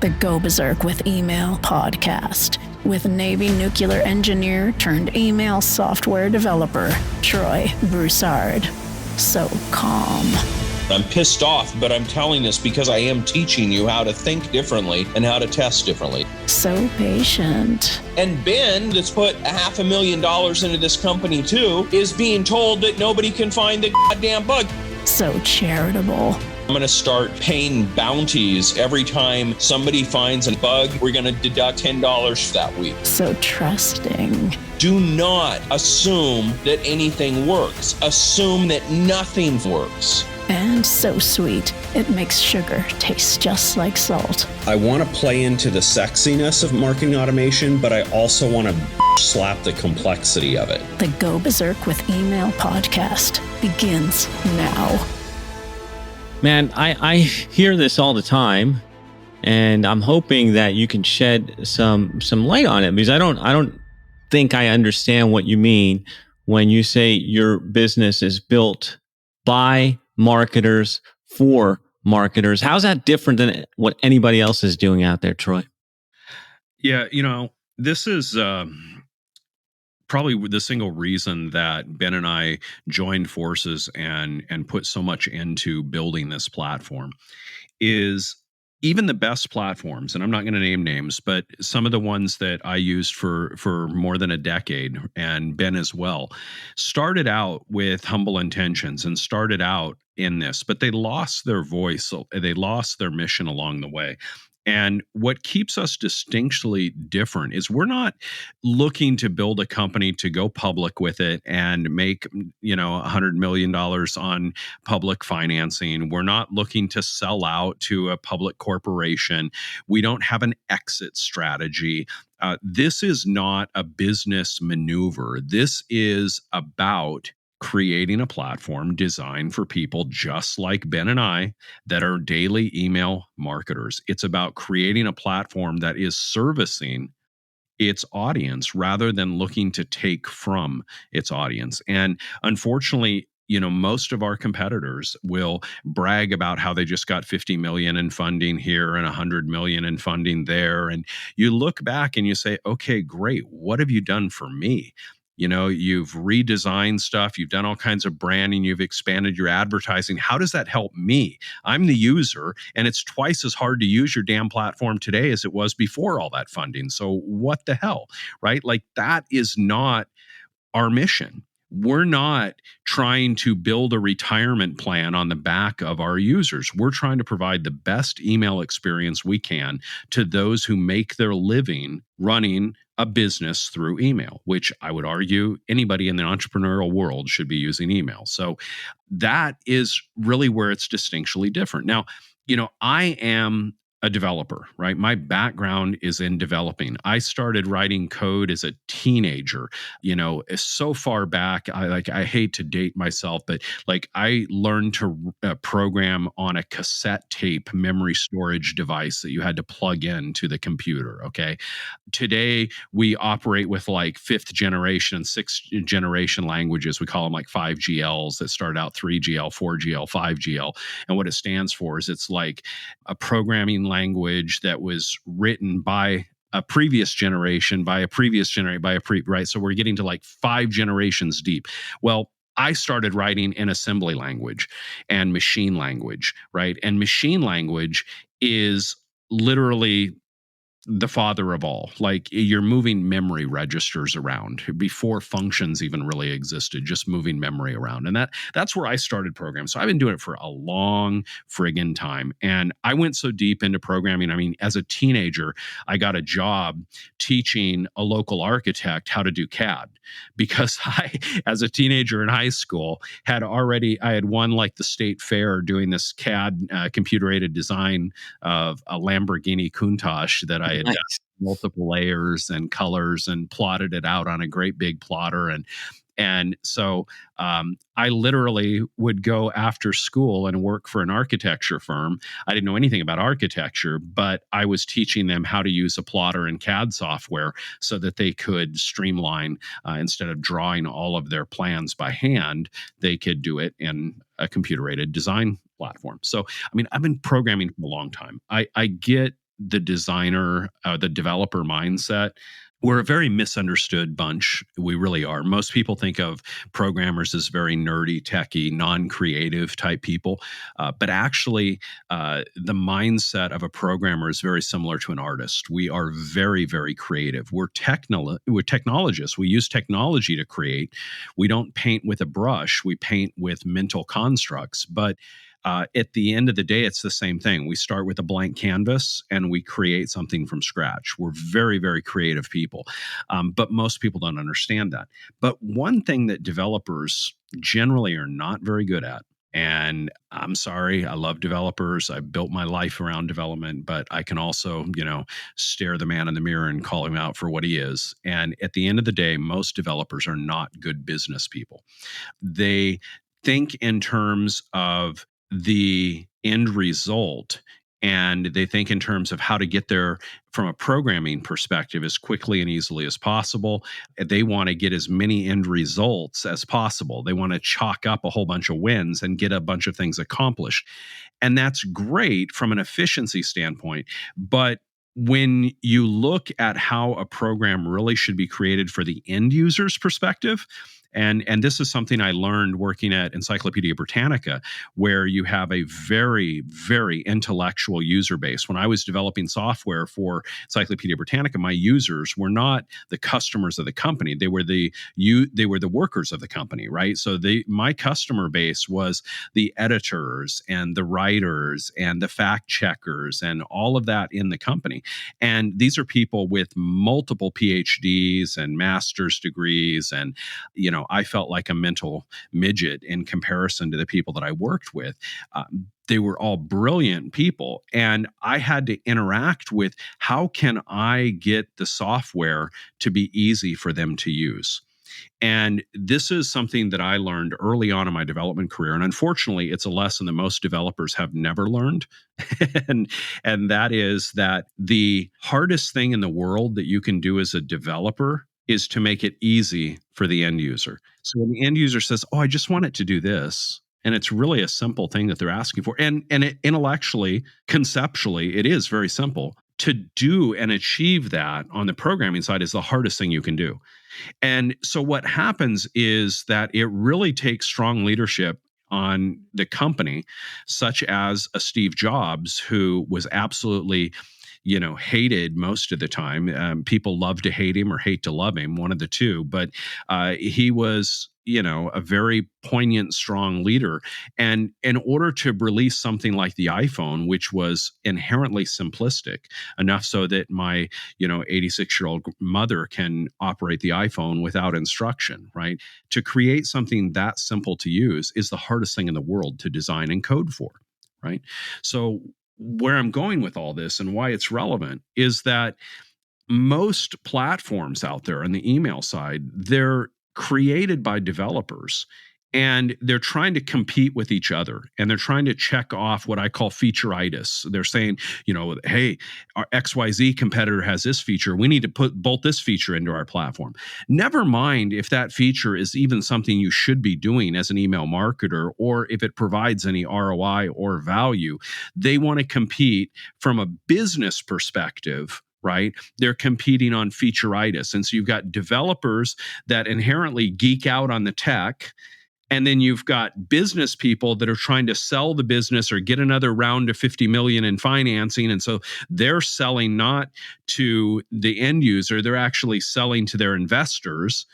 the Go Berserk with Email podcast with Navy nuclear engineer turned email software developer, Troy Broussard. So calm. I'm pissed off, but I'm telling this because I am teaching you how to think differently and how to test differently. So patient. And Ben, that's put $500,000 into this company too, is being told that nobody can find the goddamn bug. So charitable. I'm going to start paying bounties every time somebody finds a bug. We're going to deduct $10 for that week. So trusting. Do not assume that anything works. Assume that nothing works. And so sweet, it makes sugar taste just like salt. I want to play into the sexiness of marketing automation, but I also want to slap the complexity of it. The Go Berserk with Email podcast begins now. Man, I hear this all the time, and I'm hoping that you can shed some light on it, because I don't think I understand what you mean when you say your business is built by marketers for marketers. How's that different than what anybody else is doing out there, Troy? Yeah, this is probably the single reason that Ben and I joined forces and put so much into building this platform is even the best platforms, and I'm not going to name names, but some of the ones that I used for more than a decade, and Ben as well, started out with humble intentions and started out in this, but they lost their voice. They lost their mission along the way. And what keeps us distinctly different is we're not looking to build a company to go public with it and make, $100 million on public financing. We're not looking to sell out to a public corporation. We don't have an exit strategy. This is not a business maneuver. This is about creating a platform designed for people just like Ben and I that are daily email marketers. It's about creating a platform that is servicing its audience rather than looking to take from its audience. And unfortunately, most of our competitors will brag about how they just got 50 million in funding here and 100 million in funding there. And you look back and you say, okay, great. What have you done for me? You've redesigned stuff. You've done all kinds of branding. You've expanded your advertising. How does that help me? I'm the user, and it's twice as hard to use your damn platform today as it was before all that funding. So what the hell, right? Like, that is not our mission. We're not trying to build a retirement plan on the back of our users. We're trying to provide the best email experience we can to those who make their living running a business through email, which I would argue anybody in the entrepreneurial world should be using email. So that is really where it's distinctly different. Now, I am a developer, right? My background is in developing. I started writing code as a teenager, so far back. I hate to date myself, but I learned to program on a cassette tape memory storage device that you had to plug into the computer. Okay. Today we operate with fifth generation, sixth generation languages. We call them 5GLs that start out 3GL, 4GL, 5GL. And what it stands for is it's like a programming language that was written by a previous generation, right? So we're getting to 5 generations deep. Well, I started writing in assembly language and machine language, right? And machine language is literally the father of all. You're moving memory registers around before functions even really existed, just moving memory around. And that's where I started programming. So I've been doing it for a long friggin' time. And I went so deep into programming. I mean, as a teenager, I got a job teaching a local architect how to do CAD because I, as a teenager in high school, I had won the state fair doing this CAD computer-aided design of a Lamborghini Countach that I had done multiple layers and colors and plotted it out on a great big plotter. And so I literally would go after school and work for an architecture firm. I didn't know anything about architecture, but I was teaching them how to use a plotter and CAD software so that they could streamline, instead of drawing all of their plans by hand, they could do it in a computer-aided design platform. So, I mean, I've been programming for a long time. I get the designer, the developer mindset. We're a very misunderstood bunch. We really are. Most people think of programmers as very nerdy, techie, non-creative type people. But actually, the mindset of a programmer is very similar to an artist. We are very, very creative. We're technologists. We use technology to create. We don't paint with a brush. We paint with mental constructs. But at the end of the day, it's the same thing. We start with a blank canvas and we create something from scratch. We're very, very creative people. But most people don't understand that. But one thing that developers generally are not very good at, and I'm sorry, I love developers. I built my life around development, but I can also, stare the man in the mirror and call him out for what he is. And at the end of the day, most developers are not good business people. They think in terms of the end result, and they think in terms of how to get there from a programming perspective as quickly and easily as possible. They want to get as many end results as possible. They want to chalk up a whole bunch of wins and get a bunch of things accomplished. And that's great from an efficiency standpoint. But when you look at how a program really should be created for the end user's perspective, and this is something I learned working at Encyclopedia Britannica, where you have a very, very intellectual user base. When I was developing software for Encyclopedia Britannica, my users were not the customers of the company; they were the workers of the company, right? So my customer base was the editors and the writers and the fact checkers and all of that in the company. And these are people with multiple PhDs and master's degrees, and I felt like a mental midget in comparison to the people that I worked with. They were all brilliant people, and I had to interact with how can I get the software to be easy for them to use. And this is something that I learned early on in my development career. And unfortunately, it's a lesson that most developers have never learned. and that is that the hardest thing in the world that you can do as a developer is to make it easy for the end user. So when the end user says, "Oh, I just want it to do this," and it's really a simple thing that they're asking for, and it, intellectually, conceptually, it is very simple. To do and achieve that on the programming side is the hardest thing you can do. And so what happens is that it really takes strong leadership on the company, such as a Steve Jobs, who was absolutely hated most of the time. People love to hate him or hate to love him, one of the two. But he was, a very poignant, strong leader. And in order to release something like the iPhone, which was inherently simplistic, enough so that my, 86-year-old mother can operate the iPhone without instruction, right? To create something that simple to use is the hardest thing in the world to design and code for, right? So where I'm going with all this and why it's relevant is that most platforms out there on the email side, they're created by developers, and they're trying to compete with each other, and they're trying to check off what I call featureitis. They're saying, hey, our XYZ competitor has this feature. We need to bolt this feature into our platform. Never mind if that feature is even something you should be doing as an email marketer, or if it provides any ROI or value. They want to compete from a business perspective, right? They're competing on featureitis. And so you've got developers that inherently geek out on the tech, and then you've got business people that are trying to sell the business or get another round of 50 million in financing. And so they're selling not to the end user, they're actually selling to their investors.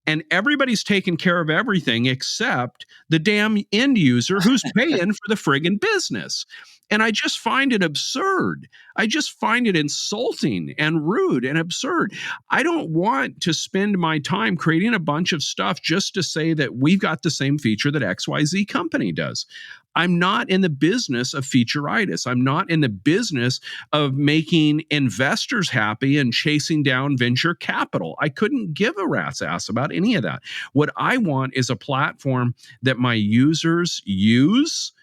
And everybody's taking care of everything except the damn end user who's paying for the friggin' business. And I just find it absurd. I just find it insulting and rude and absurd. I don't want to spend my time creating a bunch of stuff just to say that we've got the same feature that XYZ company does. I'm not in the business of featureitis. I'm not in the business of making investors happy and chasing down venture capital. I couldn't give a rat's ass about any of that. What I want is a platform that my users use,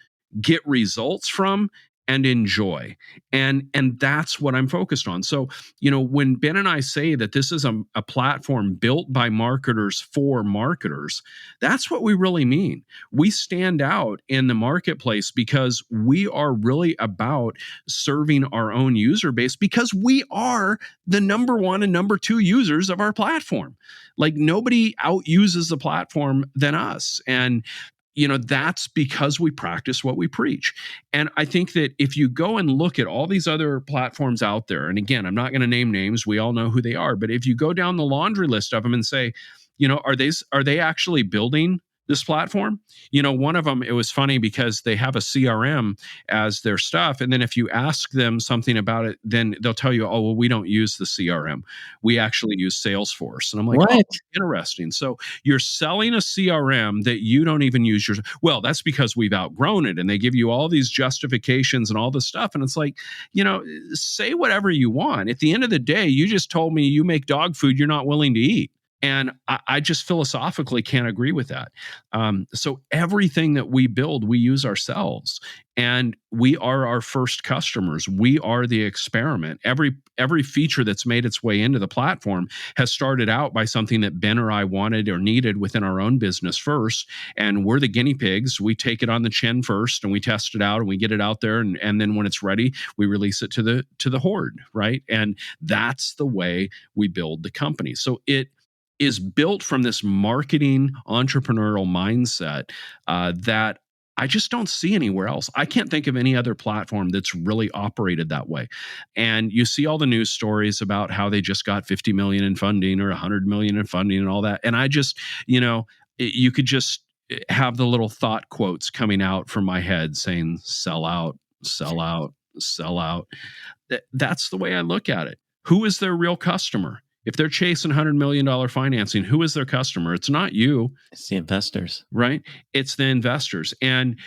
get results from, and enjoy. And that's what I'm focused on. So, when Ben and I say that this is a platform built by marketers for marketers, that's what we really mean. We stand out in the marketplace because we are really about serving our own user base, because we are the number one and number two users of our platform. Like, nobody out uses the platform than us. And that's because we practice what we preach. And I think that if you go and look at all these other platforms out there, and again, I'm not going to name names, we all know who they are, but if you go down the laundry list of them and say, are they actually building this platform? One of them, it was funny because they have a CRM as their stuff. And then if you ask them something about it, then they'll tell you, oh, well, we don't use the CRM. We actually use Salesforce. And I'm like, What? oh, interesting. So you're selling a CRM that you don't even use well, that's because we've outgrown it. And they give you all these justifications and all this stuff. And it's like, say whatever you want. At the end of the day, you just told me you make dog food you're not willing to eat. And I just philosophically can't agree with that. So everything that we build, we use ourselves, and we are our first customers. We are the experiment. Every feature that's made its way into the platform has started out by something that Ben or I wanted or needed within our own business first, and we're the guinea pigs. We take it on the chin first, and we test it out, and we get it out there, and then when it's ready, we release it to the horde, right? And that's the way we build the company. So it is built from this marketing entrepreneurial mindset that I just don't see anywhere else. I can't think of any other platform that's really operated that way. And you see all the news stories about how they just got 50 million in funding or 100 million in funding and all that. And I just, you could just have the little thought quotes coming out from my head saying, sell out, sell out, sell out. That's the way I look at it. Who is their real customer? If they're chasing $100 million financing, who is their customer? It's not you. It's the investors. Right? It's the investors. And,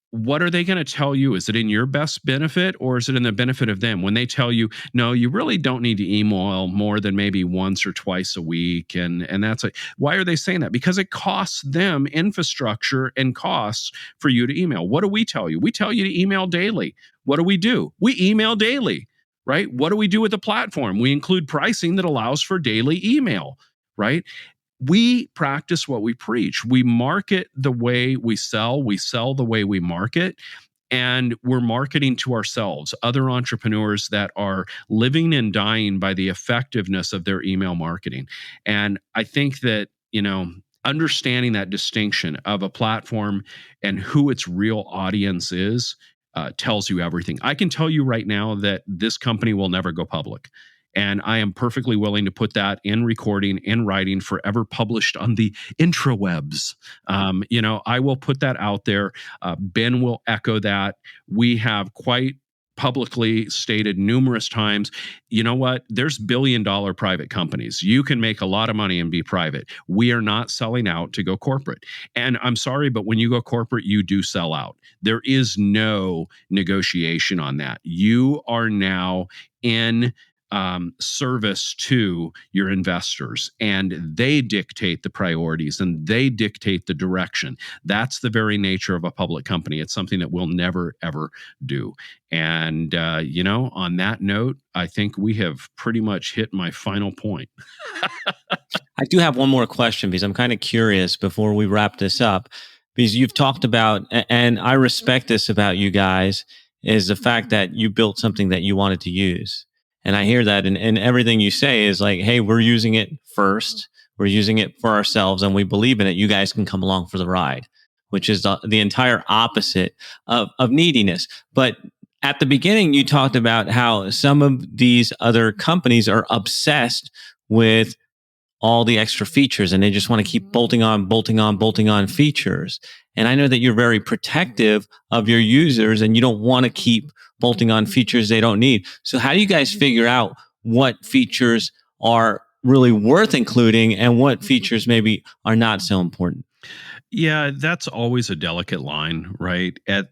what are they going to tell you? Is it in your best benefit, or is it in the benefit of them? When they tell you, no, you really don't need to email more than maybe once or twice a week. And that's why are they saying that? Because it costs them infrastructure and costs for you to email. What do we tell you? We tell you to email daily. What do? We email daily. Right? What do we do with the platform? We include pricing that allows for daily email, right? We practice what we preach. We market the way we sell the way we market, and we're marketing to ourselves, other entrepreneurs that are living and dying by the effectiveness of their email marketing. And I think that, understanding that distinction of a platform and who its real audience is, tells you everything. I can tell you right now that this company will never go public. And I am perfectly willing to put that in recording, in writing, forever published on the intrawebs. I will put that out there. Ben will echo that. We have quite publicly stated numerous times, you know what? There's billion-dollar private companies. You can make a lot of money and be private. We are not selling out to go corporate. And I'm sorry, but when you go corporate, you do sell out. There is no negotiation on that. You are now in service to your investors, and they dictate the priorities and they dictate the direction. That's the very nature of a public company. It's something that we'll never, ever do. And, on that note, I think we have pretty much hit my final point. I do have one more question because I'm kind of curious before we wrap this up, because you've talked about, and I respect this about you guys, is the fact that you built something that you wanted to use. And I hear that, and everything you say is like, hey, we're using it first. We're using it for ourselves, and we believe in it. You guys can come along for the ride, which is the entire opposite of neediness. But at the beginning, you talked about how some of these other companies are obsessed with all the extra features, and they just want to keep bolting on features. And I know that you're very protective of your users, and you don't want to keep bolting on features they don't need. So how do you guys figure out what features are really worth including and what features maybe are not so important? Yeah, that's always a delicate line, right? At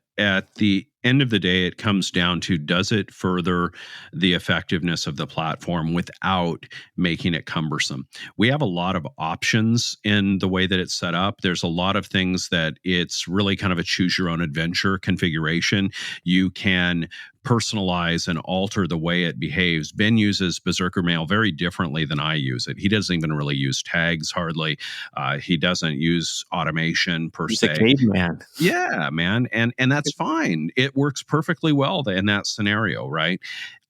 the end of the day, it comes down to, does it further the effectiveness of the platform without making it cumbersome? We have a lot of options in the way that it's set up. There's a lot of things that it's really kind of a choose your own adventure configuration. You can personalize and alter the way it behaves. Ben uses Berserker Mail very differently than I use it. He doesn't even really use tags hardly. He doesn't use automation per He's a se. caveman. Yeah, man. And that's fine. It works perfectly well in that scenario, right?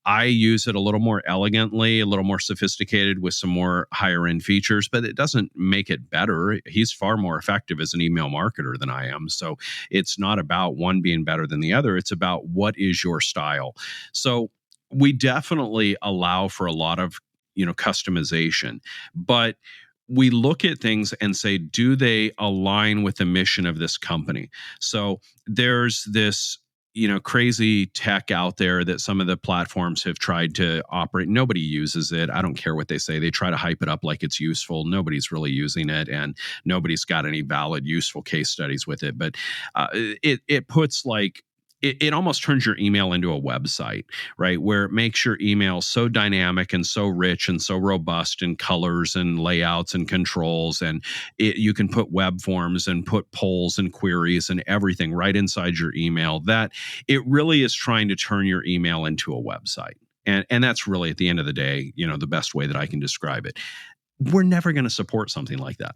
I use it a little more elegantly, a little more sophisticated with some more higher end features, but it doesn't make it better. He's far more effective as an email marketer than I am. So it's not about one being better than the other. It's about what is your style. So we definitely allow for a lot of, customization, but we look at things and say, do they align with the mission of this company? So there's this crazy tech out there that some of the platforms have tried to operate. Nobody uses it. I don't care what they say. They try to hype it up like it's useful. Nobody's really using it, and nobody's got any valid, useful case studies with it. But it puts like, it almost turns your email into a website, right? Where it makes your email so dynamic and so rich and so robust in colors and layouts and controls. And you can put web forms and put polls and queries and everything right inside your email, that it really is trying to turn your email into a website. And that's really, at the end of the day, the best way that I can describe it. We're never going to support something like that.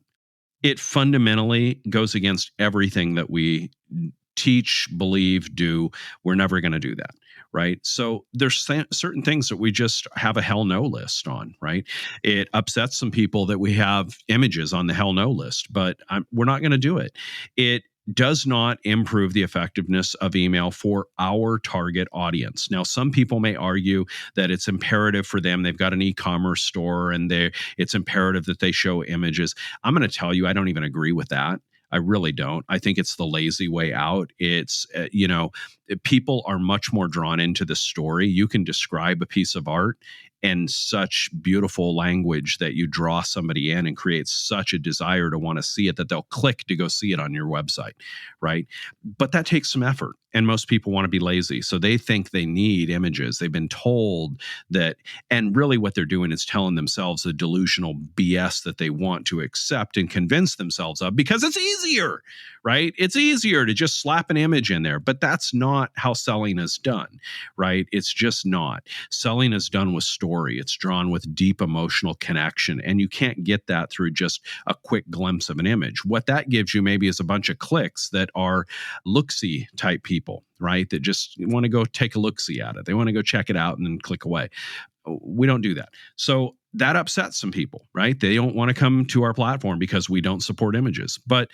It fundamentally goes against everything that we teach, believe, do. We're never going to do that, right? So there's certain things that we just have a hell no list on, right? It upsets some people that we have images on the hell no list, but we're not going to do it. It does not improve the effectiveness of email for our target audience. Now, some people may argue that it's imperative for them. They've got an e-commerce store and it's imperative that they show images. I'm going to tell you, I don't even agree with that. I really don't. I think it's the lazy way out. It's, people are much more drawn into the story. You can describe a piece of art in such beautiful language that you draw somebody in and create such a desire to want to see it that they'll click to go see it on your website, right? But that takes some effort. And most people want to be lazy. So they think they need images. They've been told that, and really what they're doing is telling themselves the delusional BS that they want to accept and convince themselves of, because it's easier, right? It's easier to just slap an image in there. But that's not how selling is done, right? It's just not. Selling is done with story. It's drawn with deep emotional connection. And you can't get that through just a quick glimpse of an image. What that gives you maybe is a bunch of clicks that are look-see type people, right? That just want to go take a look-see at it. They want to go check it out and then click away. We don't do that. So that upsets some people, right? They don't want to come to our platform because we don't support images. But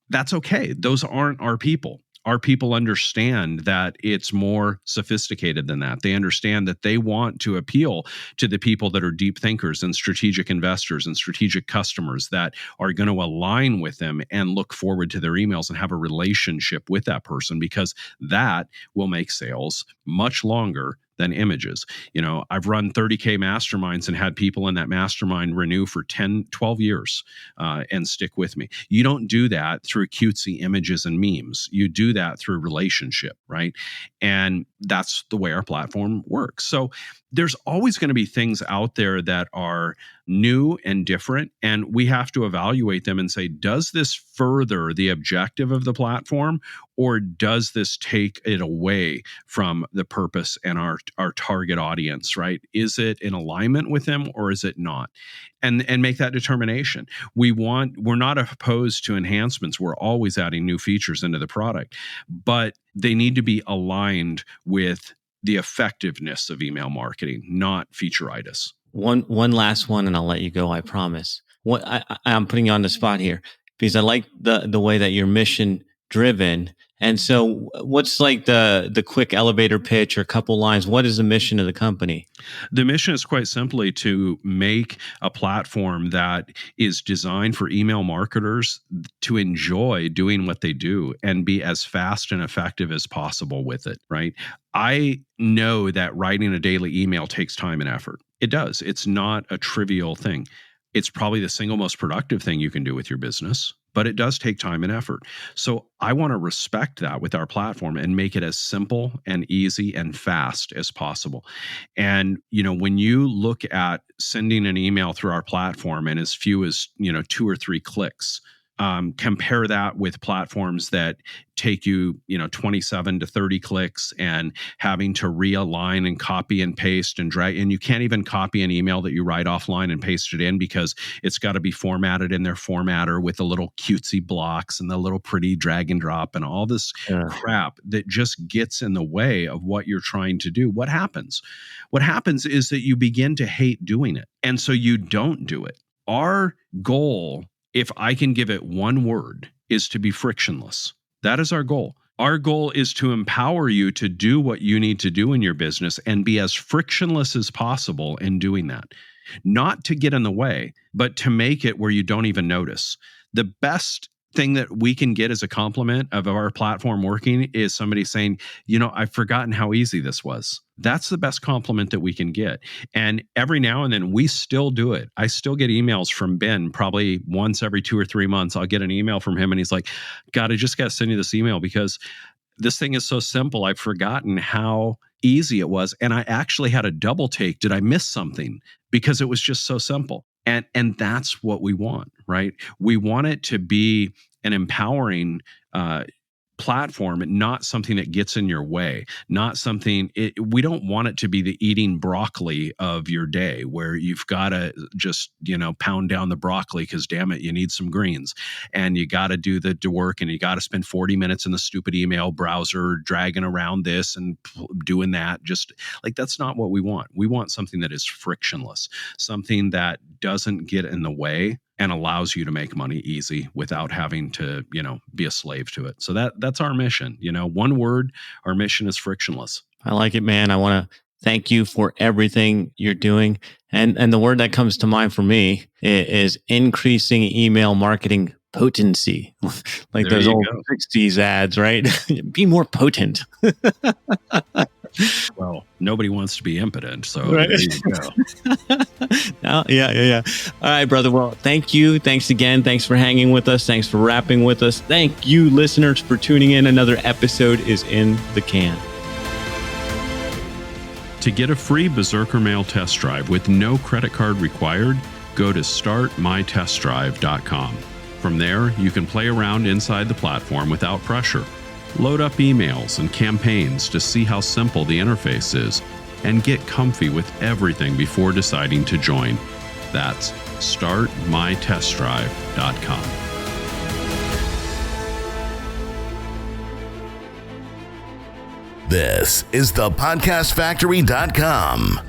that's okay. Those aren't our people. Our people understand that it's more sophisticated than that. They understand that they want to appeal to the people that are deep thinkers and strategic investors and strategic customers that are going to align with them and look forward to their emails and have a relationship with that person, because that will make sales much longer than images. I've run 30K masterminds and had people in that mastermind renew for 10, 12 years and stick with me. You don't do that through cutesy images and memes. You do that through relationship, right? And that's the way our platform works. So there's always going to be things out there that are new and different, and we have to evaluate them and say, does this further the objective of the platform, or does this take it away from the purpose and our target audience, right? Is it in alignment with them or is it not? And make that determination. We're not opposed to enhancements. We're always adding new features into the product, but they need to be aligned with the effectiveness of email marketing, not featureitis. One last one, and I'll let you go. I promise. I'm putting you on the spot here because I like the way that you're mission driven. And so, what's like the quick elevator pitch or couple lines? What is the mission of the company? The mission is quite simply to make a platform that is designed for email marketers to enjoy doing what they do and be as fast and effective as possible with it, right? I know that writing a daily email takes time and effort. It does. It's not a trivial thing. It's probably the single most productive thing you can do with your business, but it does take time and effort. So I want to respect that with our platform and make it as simple and easy and fast as possible. And, when you look at sending an email through our platform and as few as, 2 or 3 clicks, compare that with platforms that take you, 27 to 30 clicks and having to realign and copy and paste and drag. And you can't even copy an email that you write offline and paste it in because it's got to be formatted in their formatter with the little cutesy blocks and the little pretty drag and drop and all this crap that just gets in the way of what you're trying to do. What happens? What happens is that you begin to hate doing it. And so you don't do it. Our goal, if I can give it one word, is to be frictionless. That is our goal. Our goal is to empower you to do what you need to do in your business and be as frictionless as possible in doing that. Not to get in the way, but to make it where you don't even notice. The best thing that we can get as a compliment of our platform working is somebody saying, I've forgotten how easy this was. That's the best compliment that we can get. And every now and then we still do it. I still get emails from Ben probably once every 2 or 3 months. I'll get an email from him and he's like, God, I just got to send you this email because this thing is so simple. I've forgotten how easy it was. And I actually had a double take. Did I miss something? Because it was just so simple. And that's what we want, right? We want it to be an empowering platform, not something that gets in your way, not something, we don't want it to be the eating broccoli of your day where you've got to just, pound down the broccoli because damn it, you need some greens and you got to do the work and you got to spend 40 minutes in the stupid email browser dragging around this and doing that. Just like, that's not what we want. We want something that is frictionless, something that doesn't get in the way and allows you to make money easy without having to, be a slave to it. So that's our mission. One word, our mission is frictionless. I like it, man. I want to thank you for everything you're doing. And the word that comes to mind for me is increasing email marketing potency. Like there those old go. 60s ads, right? Be more potent. Well, nobody wants to be impotent, so right. There you go. Yeah. All right, brother. Well, thank you. Thanks again. Thanks for hanging with us. Thanks for rapping with us. Thank you, listeners, for tuning in. Another episode is in the can. To get a free Berserker Mail test drive with no credit card required, go to startmytestdrive.com. From there, you can play around inside the platform without pressure. Load up emails and campaigns to see how simple the interface is, and get comfy with everything before deciding to join. That's startmytestdrive.com. This is thepodcastfactory.com.